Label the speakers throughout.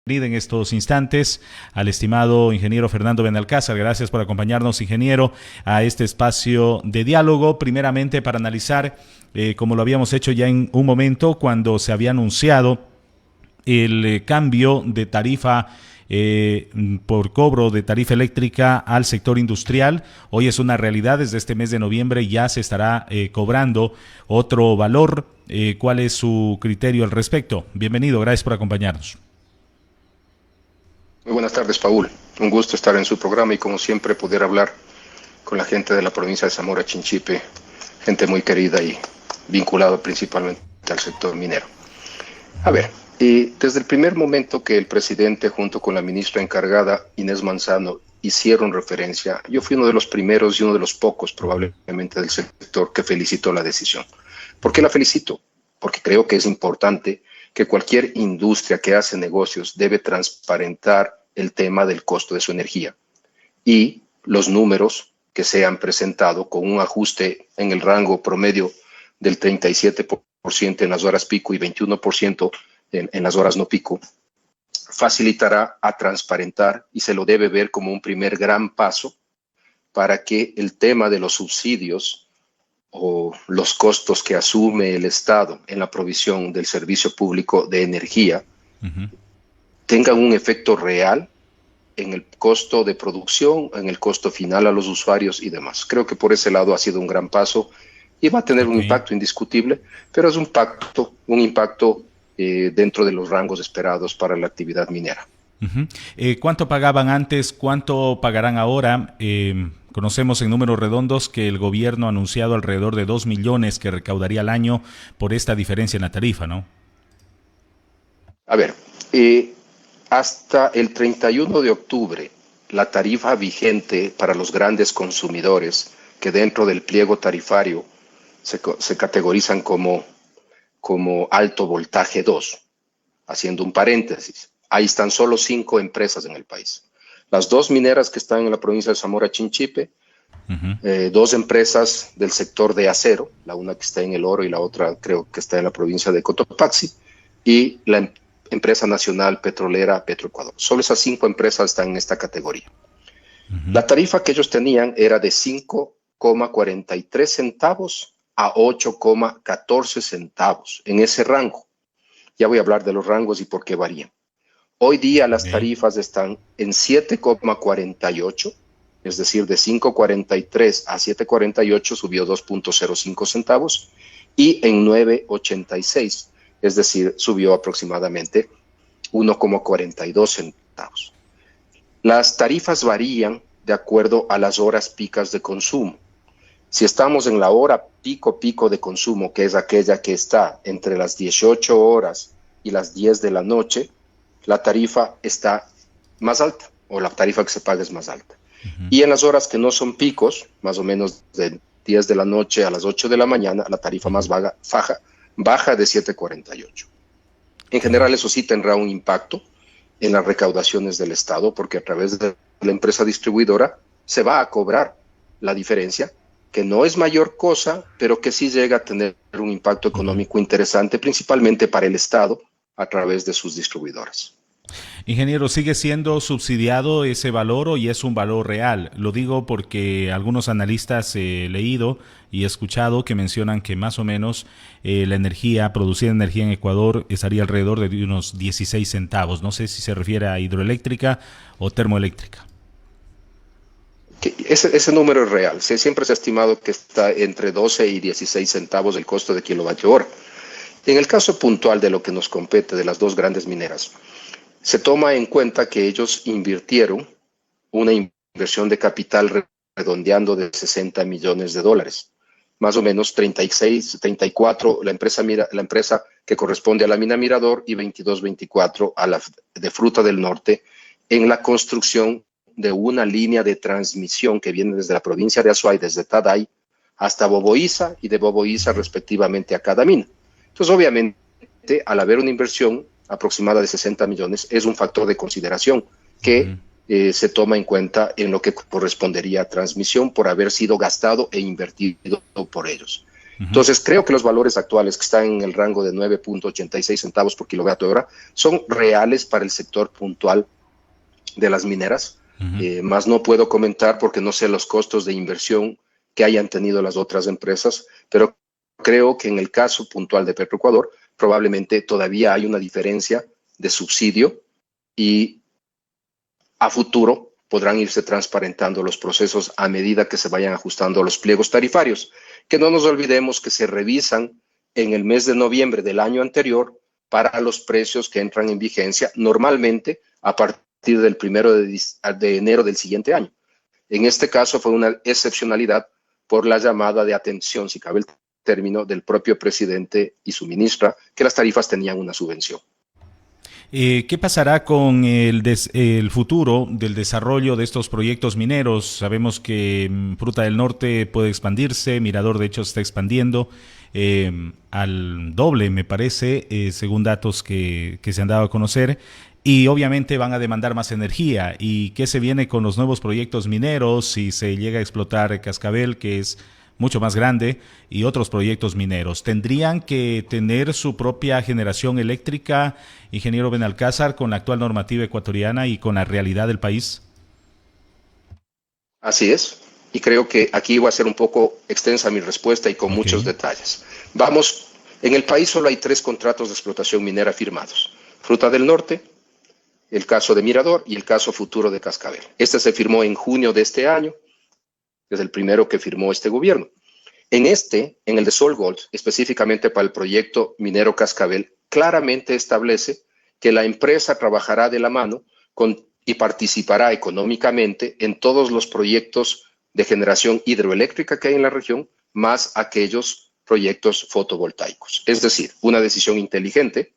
Speaker 1: En estos instantes al estimado ingeniero Fernando Benalcázar. Gracias por acompañarnos, ingeniero, a este espacio de diálogo, primeramente para analizar, como lo habíamos hecho ya en un momento, cuando se había anunciado el cambio de tarifa por cobro de tarifa eléctrica al sector industrial. Hoy es una realidad, desde este mes de noviembre ya se estará cobrando otro valor. ¿Cuál es su criterio al respecto? Bienvenido, gracias por acompañarnos.
Speaker 2: Muy buenas tardes, Paul. Un gusto estar en su programa y, como siempre, poder hablar con la gente de la provincia de Zamora Chinchipe, gente muy querida y vinculada principalmente al sector minero. A ver, desde el primer momento que el presidente, junto con la ministra encargada, Inés Manzano, hicieron referencia, yo fui uno de los primeros y uno de los pocos, probablemente, del sector que felicitó la decisión. ¿Por qué la felicito? Porque creo que es importante que cualquier industria que hace negocios debe transparentar el tema del costo de su energía y los números que se han presentado con un ajuste en el rango promedio del 37% en las horas pico y 21% en las horas no pico, facilitará a transparentar y se lo debe ver como un primer gran paso para que el tema de los subsidios o los costos que asume el Estado en la provisión del servicio público de energía tengan un efecto real en el costo de producción, en el costo final a los usuarios y demás. Creo que por ese lado ha sido un gran paso y va a tener un impacto indiscutible, pero es un impacto dentro de los rangos esperados para la actividad minera.
Speaker 1: ¿Cuánto pagaban antes? ¿Cuánto pagarán ahora? Conocemos en números redondos que el gobierno ha anunciado alrededor de 2 millones que recaudaría al año por esta diferencia en la tarifa, ¿no?
Speaker 2: A ver, hasta el 31 de octubre, la tarifa vigente para los grandes consumidores, que dentro del pliego tarifario se categorizan como alto voltaje 2, haciendo un paréntesis, ahí están solo 5 empresas en el país. Las 2 mineras que están en la provincia de Zamora Chinchipe, 2 empresas del sector de acero, la una que está en El Oro y la otra creo que está en la provincia de Cotopaxi, y la empresa nacional petrolera Petroecuador. Solo esas 5 empresas están en esta categoría. La tarifa que ellos tenían era de 5,43 centavos a 8,14 centavos, en ese rango. Ya voy a hablar de los rangos y por qué varían. Hoy día las tarifas están en 7,48, es decir, de 5,43 a 7,48 subió 2,05 centavos, y en 9,86, es decir, subió aproximadamente 1,42 centavos. Las tarifas varían de acuerdo a las horas picas de consumo. Si estamos en la hora pico de consumo, que es aquella que está entre las 18 horas y las 10 de la noche, la tarifa está más alta, o la tarifa que se paga es más alta. Y en las horas que no son picos, más o menos de 10 de la noche a las 8 de la mañana, la tarifa más baja de 7,48. En general, eso sí tendrá un impacto en las recaudaciones del Estado, porque a través de la empresa distribuidora se va a cobrar la diferencia, que no es mayor cosa, pero que sí llega a tener un impacto económico interesante, principalmente para el Estado, a través de sus distribuidoras.
Speaker 1: Ingeniero, ¿sigue siendo subsidiado ese valor o ya es un valor real? Lo digo porque algunos analistas he leído y he escuchado que mencionan que más o menos producir energía en Ecuador estaría alrededor de unos 16 centavos. No sé si se refiere a hidroeléctrica o termoeléctrica.
Speaker 2: Ese número es real. Siempre se ha estimado que está entre 12 y 16 centavos el costo de kilovatio hora. En el caso puntual de lo que nos compete de las 2 grandes mineras, se toma en cuenta que ellos invirtieron una inversión de capital redondeando de 60 millones de dólares, más o menos 36, 34 la empresa que corresponde a la mina Mirador y 22, 24 a la de Fruta del Norte en la construcción de una línea de transmisión que viene desde la provincia de Azuay, desde Taday hasta Boboiza y de Boboiza respectivamente a cada mina. Entonces, obviamente, al haber una inversión aproximada de 60 millones, es un factor de consideración que se toma en cuenta en lo que correspondería a transmisión por haber sido gastado e invertido por ellos. Entonces, creo que los valores actuales, que están en el rango de 9.86 centavos por kilovatio hora, son reales para el sector puntual de las mineras. Más no puedo comentar porque no sé los costos de inversión que hayan tenido las otras empresas, pero creo que en el caso puntual de Petroecuador, probablemente todavía hay una diferencia de subsidio y a futuro podrán irse transparentando los procesos a medida que se vayan ajustando a los pliegos tarifarios, que no nos olvidemos que se revisan en el mes de noviembre del año anterior para los precios que entran en vigencia normalmente a partir del 1 de enero del siguiente año. En este caso fue una excepcionalidad por la llamada de atención, si cabe el término, del propio presidente y su ministra, que las tarifas tenían una subvención.
Speaker 1: ¿Qué pasará con el futuro del desarrollo de estos proyectos mineros? Sabemos que Fruta del Norte puede expandirse, Mirador de hecho se está expandiendo al doble, me parece, según datos que se han dado a conocer, y obviamente van a demandar más energía. ¿Y qué se viene con los nuevos proyectos mineros si se llega a explotar Cascabel, que es mucho más grande, y otros proyectos mineros? ¿Tendrían que tener su propia generación eléctrica, ingeniero Benalcázar, con la actual normativa ecuatoriana y con la realidad del país?
Speaker 2: Así es, y creo que aquí va a ser un poco extensa mi respuesta y con muchos detalles. Vamos, en el país solo hay 3 contratos de explotación minera firmados: Fruta del Norte, el caso de Mirador y el caso futuro de Cascabel. Este se firmó en junio de este año, es el primero que firmó este gobierno. En el de SolGold, específicamente para el proyecto minero Cascabel, claramente establece que la empresa trabajará de la mano y participará económicamente en todos los proyectos de generación hidroeléctrica que hay en la región, más aquellos proyectos fotovoltaicos. Es decir, una decisión inteligente.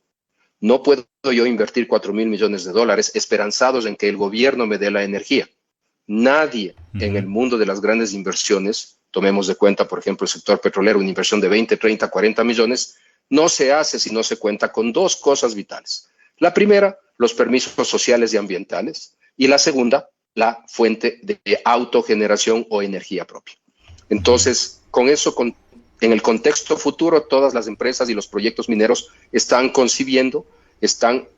Speaker 2: No puedo yo invertir 4.000 millones de dólares esperanzados en que el gobierno me dé la energía. Nadie en el mundo de las grandes inversiones, tomemos de cuenta, por ejemplo, el sector petrolero, una inversión de 20, 30, 40 millones, no se hace si no se cuenta con 2 cosas vitales. La primera, los permisos sociales y ambientales, y la segunda, la fuente de autogeneración o energía propia. Entonces, con eso, en el contexto futuro, todas las empresas y los proyectos mineros están concibiendo, están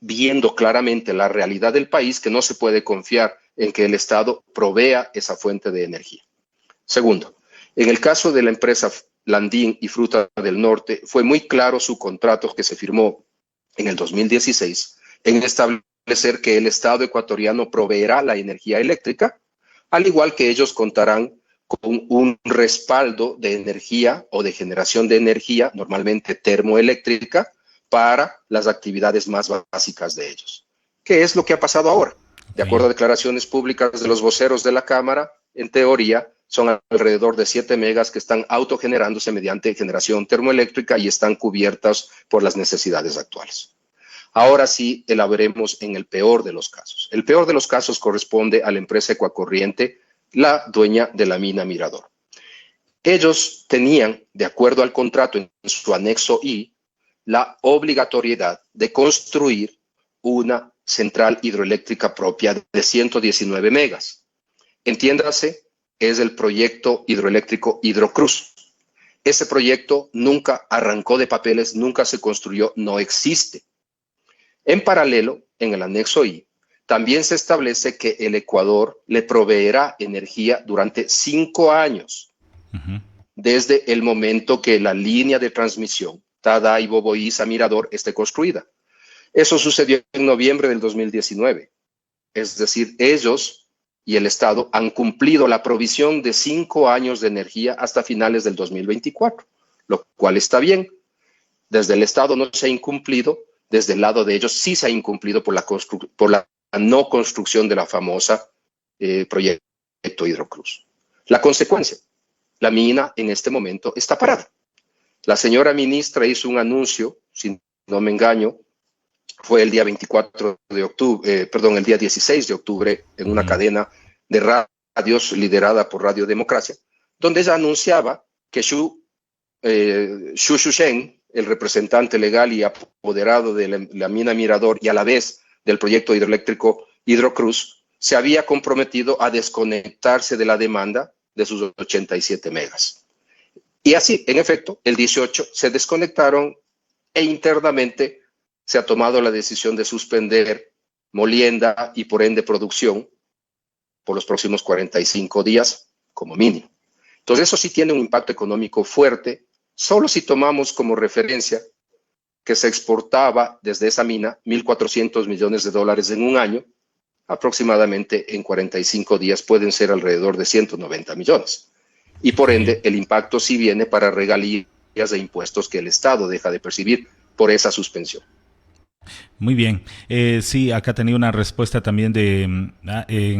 Speaker 2: viendo claramente la realidad del país, que no se puede confiar en que el Estado provea esa fuente de energía. Segundo, en el caso de la empresa Landín y Fruta del Norte, fue muy claro su contrato que se firmó en el 2016 en establecer que el Estado ecuatoriano proveerá la energía eléctrica, al igual que ellos contarán con un respaldo de energía o de generación de energía, normalmente termoeléctrica, para las actividades más básicas de ellos. ¿Qué es lo que ha pasado ahora? De acuerdo a declaraciones públicas de los voceros de la Cámara, en teoría son alrededor de 7 megas que están autogenerándose mediante generación termoeléctrica y están cubiertas por las necesidades actuales. Ahora sí elaboremos en el peor de los casos. El peor de los casos corresponde a la empresa Ecuacorriente, la dueña de la mina Mirador. Ellos tenían, de acuerdo al contrato en su anexo I, la obligatoriedad de construir una central hidroeléctrica propia de 119 megas. Entiéndase, es el proyecto hidroeléctrico Hidrocruz. Ese proyecto nunca arrancó de papeles, nunca se construyó, no existe. En paralelo, en el anexo I, también se establece que el Ecuador le proveerá energía durante 5 años, desde el momento que la línea de transmisión Tada y Boboíza Mirador esté construida. Eso sucedió en noviembre del 2019. Es decir, ellos y el Estado han cumplido la provisión de 5 años de energía hasta finales del 2024, lo cual está bien. Desde el Estado no se ha incumplido, desde el lado de ellos sí se ha incumplido por la no construcción de la famosa proyecto Hidrocruz. La consecuencia, la mina en este momento está parada. La señora ministra hizo un anuncio, si no me engaño, fue el día 16 de octubre, en una cadena de radios liderada por Radio Democracia, donde ella anunciaba que Xu Shen, el representante legal y apoderado de la mina Mirador y a la vez del proyecto hidroeléctrico Hidrocruz, se había comprometido a desconectarse de la demanda de sus 87 megas. Y así, en efecto, el 18 se desconectaron e internamente se ha tomado la decisión de suspender molienda y por ende producción por los próximos 45 días como mínimo. Entonces eso sí tiene un impacto económico fuerte, solo si tomamos como referencia que se exportaba desde esa mina $1.400 millones en un año, aproximadamente en 45 días pueden ser alrededor de 190 millones. Y por ende el impacto sí viene para regalías e impuestos que el Estado deja de percibir por esa suspensión.
Speaker 1: Muy bien. Sí, acá tenía una respuesta también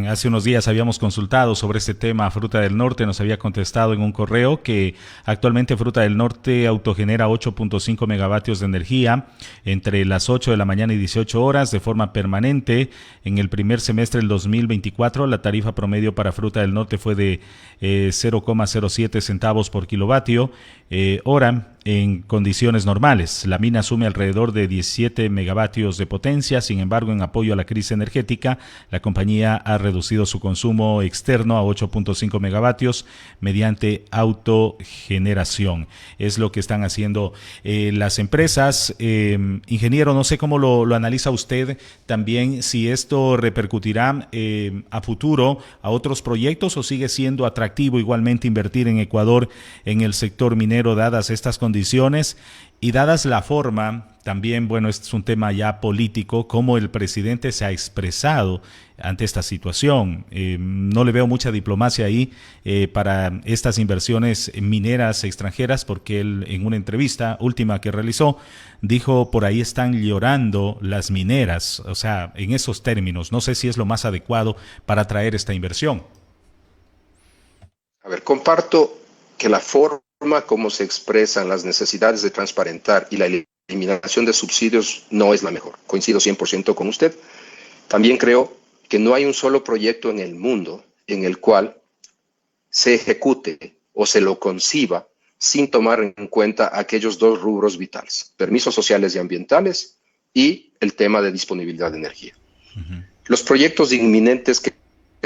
Speaker 1: hace unos días habíamos consultado sobre este tema a Fruta del Norte, nos había contestado en un correo que actualmente Fruta del Norte autogenera 8.5 megavatios de energía entre las 8 de la mañana y 18 horas de forma permanente. En el primer semestre del 2024 la tarifa promedio para Fruta del Norte fue de 0,07 centavos por kilovatio hora en condiciones normales. La mina asume alrededor de 17 megavatios de potencia. Sin embargo, en apoyo a la crisis energética, la compañía ha reducido su consumo externo a 8.5 megavatios mediante autogeneración. Es lo que están haciendo las empresas. Ingeniero, no sé cómo lo analiza usted también, si esto repercutirá a futuro a otros proyectos o sigue siendo atractivo igualmente invertir en Ecuador en el sector minero dadas estas condiciones y dadas la forma, también, bueno, este es un tema ya político, cómo el presidente se ha expresado ante esta situación. No le veo mucha diplomacia ahí para estas inversiones mineras extranjeras, porque él en una entrevista última que realizó dijo: por ahí están llorando las mineras, o sea, en esos términos. No sé si es lo más adecuado para atraer esta inversión.
Speaker 2: A ver, comparto que la forma como se expresan las necesidades de transparentar y la eliminación de subsidios no es la mejor. Coincido 100% con usted. También creo que no hay un solo proyecto en el mundo en el cual se ejecute o se lo conciba sin tomar en cuenta aquellos dos rubros vitales: permisos sociales y ambientales y el tema de disponibilidad de energía. Los proyectos inminentes que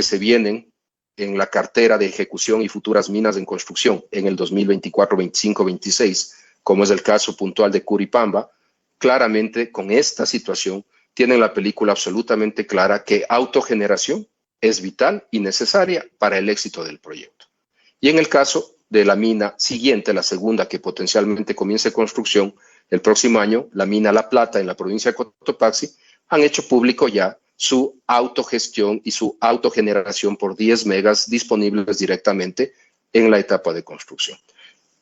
Speaker 2: se vienen en la cartera de ejecución y futuras minas en construcción en el 2024, 25, 26, como es el caso puntual de Curipamba, claramente con esta situación tienen la película absolutamente clara que autogeneración es vital y necesaria para el éxito del proyecto. Y en el caso de la mina siguiente, la segunda que potencialmente comience construcción el próximo año, la mina La Plata en la provincia de Cotopaxi, han hecho público ya su autogestión y su autogeneración por 10 megas disponibles directamente en la etapa de construcción,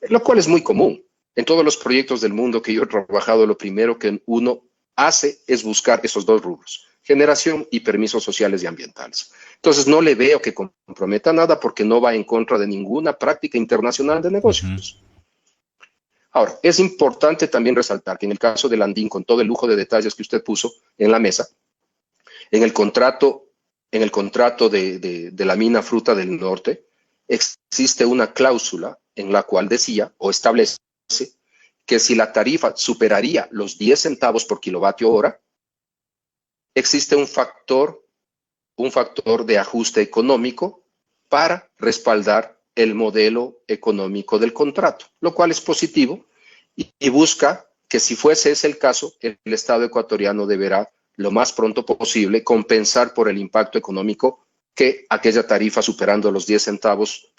Speaker 2: lo cual es muy común. En todos los proyectos del mundo que yo he trabajado, lo primero que uno hace es buscar esos dos rubros: generación y permisos sociales y ambientales. Entonces no le veo que comprometa nada, porque no va en contra de ninguna práctica internacional de negocios. Ahora, es importante también resaltar que en el caso del Andín, con todo el lujo de detalles que usted puso en la mesa, en el contrato de la mina Fruta del Norte, existe una cláusula en la cual decía o establece que si la tarifa superaría los 10 centavos por kilovatio hora, existe un factor de ajuste económico para respaldar el modelo económico del contrato, lo cual es positivo y busca que, si fuese ese el caso, el Estado ecuatoriano deberá lo más pronto posible compensar por el impacto económico que aquella tarifa superando los 10 centavos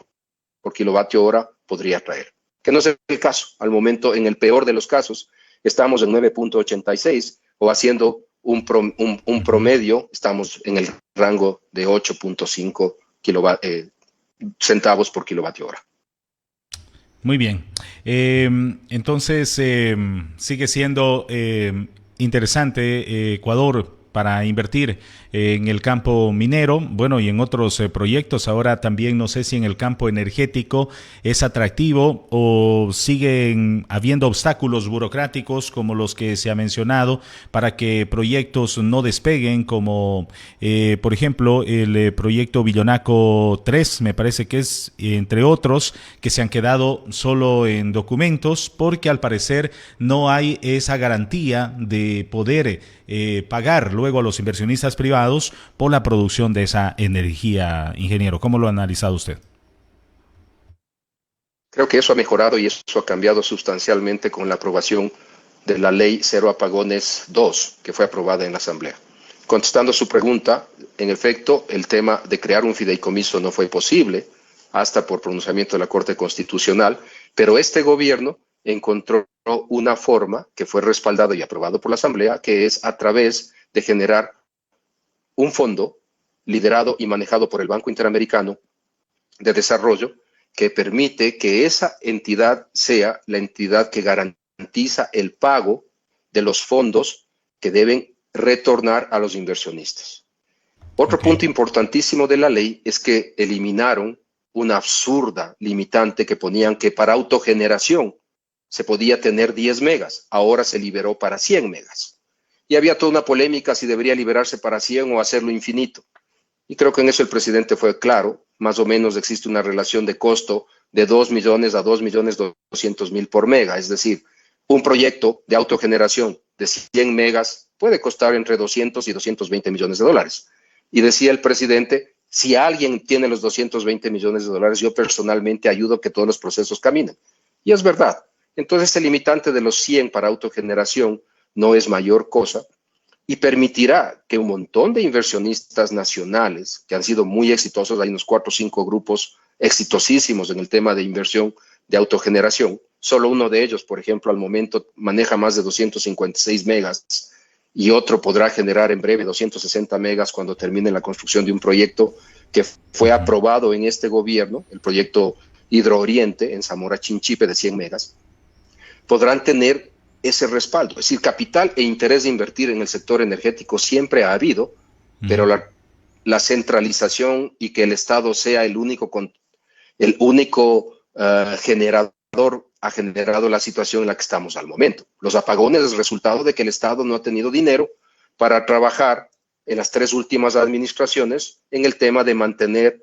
Speaker 2: por kilovatio hora podría traer. Que no es el caso. Al momento, en el peor de los casos, estamos en 9.86 o haciendo un promedio, estamos en el rango de 8.5 centavos por kilovatio hora.
Speaker 1: Muy bien. Entonces, sigue siendo interesante Ecuador para invertir en el campo minero, bueno, y en otros proyectos. Ahora también no sé si en el campo energético es atractivo o siguen habiendo obstáculos burocráticos como los que se ha mencionado para que proyectos no despeguen, como por ejemplo el proyecto Villonaco 3, me parece que es, entre otros, que se han quedado solo en documentos porque al parecer no hay esa garantía de poder pagar luego a los inversionistas privados por la producción de esa energía. Ingeniero, ¿cómo lo ha analizado usted?
Speaker 2: Creo que eso ha mejorado y eso ha cambiado sustancialmente con la aprobación de la Ley Cero Apagones 2, que fue aprobada en la Asamblea. Contestando su pregunta, en efecto, el tema de crear un fideicomiso no fue posible hasta por pronunciamiento de la Corte Constitucional, pero este gobierno encontró una forma que fue respaldado y aprobado por la Asamblea, que es a través de generar un fondo liderado y manejado por el Banco Interamericano de Desarrollo, que permite que esa entidad sea la entidad que garantiza el pago de los fondos que deben retornar a los inversionistas. Otro punto importantísimo de la ley es que eliminaron una absurda limitante que ponían que para autogeneración se podía tener 10 megas, ahora se liberó para 100 megas. Y había toda una polémica si debería liberarse para 100 o hacerlo infinito. Y creo que en eso el presidente fue claro, más o menos existe una relación de costo de 2 millones a 2.200.000 por mega, es decir, un proyecto de autogeneración de 100 megas puede costar entre 200 y 220 millones de dólares. Y decía el presidente, si alguien tiene los 220 millones de dólares, yo personalmente ayudo a que todos los procesos caminen. Y es verdad. Entonces el limitante de los 100 para autogeneración no es mayor cosa y permitirá que un montón de inversionistas nacionales que han sido muy exitosos, hay unos 4 o 5 grupos exitosísimos en el tema de inversión de autogeneración, solo uno de ellos, por ejemplo, al momento maneja más de 256 megas y otro podrá generar en breve 260 megas cuando termine la construcción de un proyecto que fue aprobado en este gobierno, el proyecto Hidro Oriente en Zamora Chinchipe de 100 megas, podrán tener ese respaldo. Es decir, capital e interés de invertir en el sector energético siempre ha habido, pero la centralización y que el Estado sea el único generador ha generado la situación en la que estamos al momento. Los apagones es resultado de que el Estado no ha tenido dinero para trabajar en las 3 últimas administraciones en el tema de mantener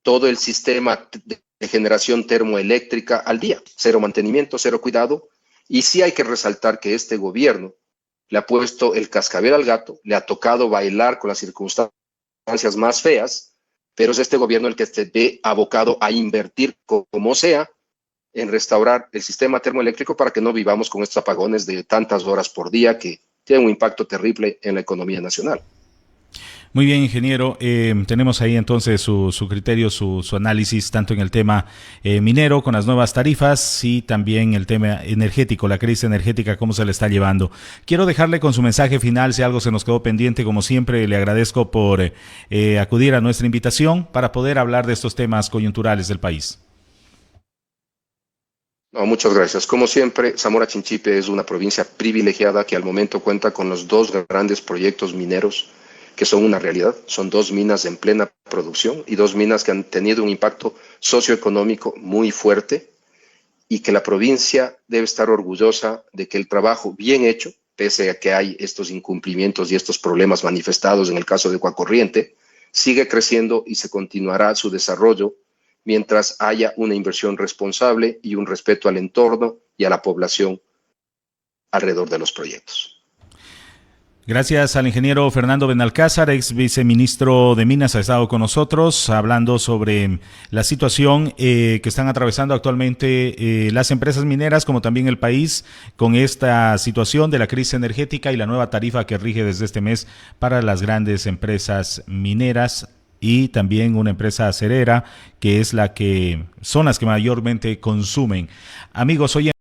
Speaker 2: todo el sistema de generación termoeléctrica al día. Cero mantenimiento, cero cuidado. Y sí hay que resaltar que este gobierno le ha puesto el cascabel al gato, le ha tocado bailar con las circunstancias más feas, pero es este gobierno el que se ve abocado a invertir como sea en restaurar el sistema termoeléctrico para que no vivamos con estos apagones de tantas horas por día que tienen un impacto terrible en la economía nacional.
Speaker 1: Muy bien, ingeniero. Tenemos ahí entonces su criterio, su análisis, tanto en el tema minero con las nuevas tarifas y también el tema energético, la crisis energética, cómo se le está llevando. Quiero dejarle con su mensaje final, si algo se nos quedó pendiente, como siempre, le agradezco por acudir a nuestra invitación para poder hablar de estos temas coyunturales del país.
Speaker 2: No, muchas gracias. Como siempre, Zamora Chinchipe es una provincia privilegiada que al momento cuenta con los 2 grandes proyectos mineros que son una realidad. Son 2 minas en plena producción y 2 minas que han tenido un impacto socioeconómico muy fuerte y que la provincia debe estar orgullosa de que el trabajo bien hecho, pese a que hay estos incumplimientos y estos problemas manifestados en el caso de Ecuacorriente, sigue creciendo y se continuará su desarrollo mientras haya una inversión responsable y un respeto al entorno y a la población alrededor de los proyectos.
Speaker 1: Gracias al ingeniero Fernando Benalcázar, ex viceministro de Minas, ha estado con nosotros hablando sobre la situación que están atravesando actualmente las empresas mineras, como también el país, con esta situación de la crisis energética y la nueva tarifa que rige desde este mes para las grandes empresas mineras y también una empresa acerera, que es son las que mayormente consumen. Amigos, hoy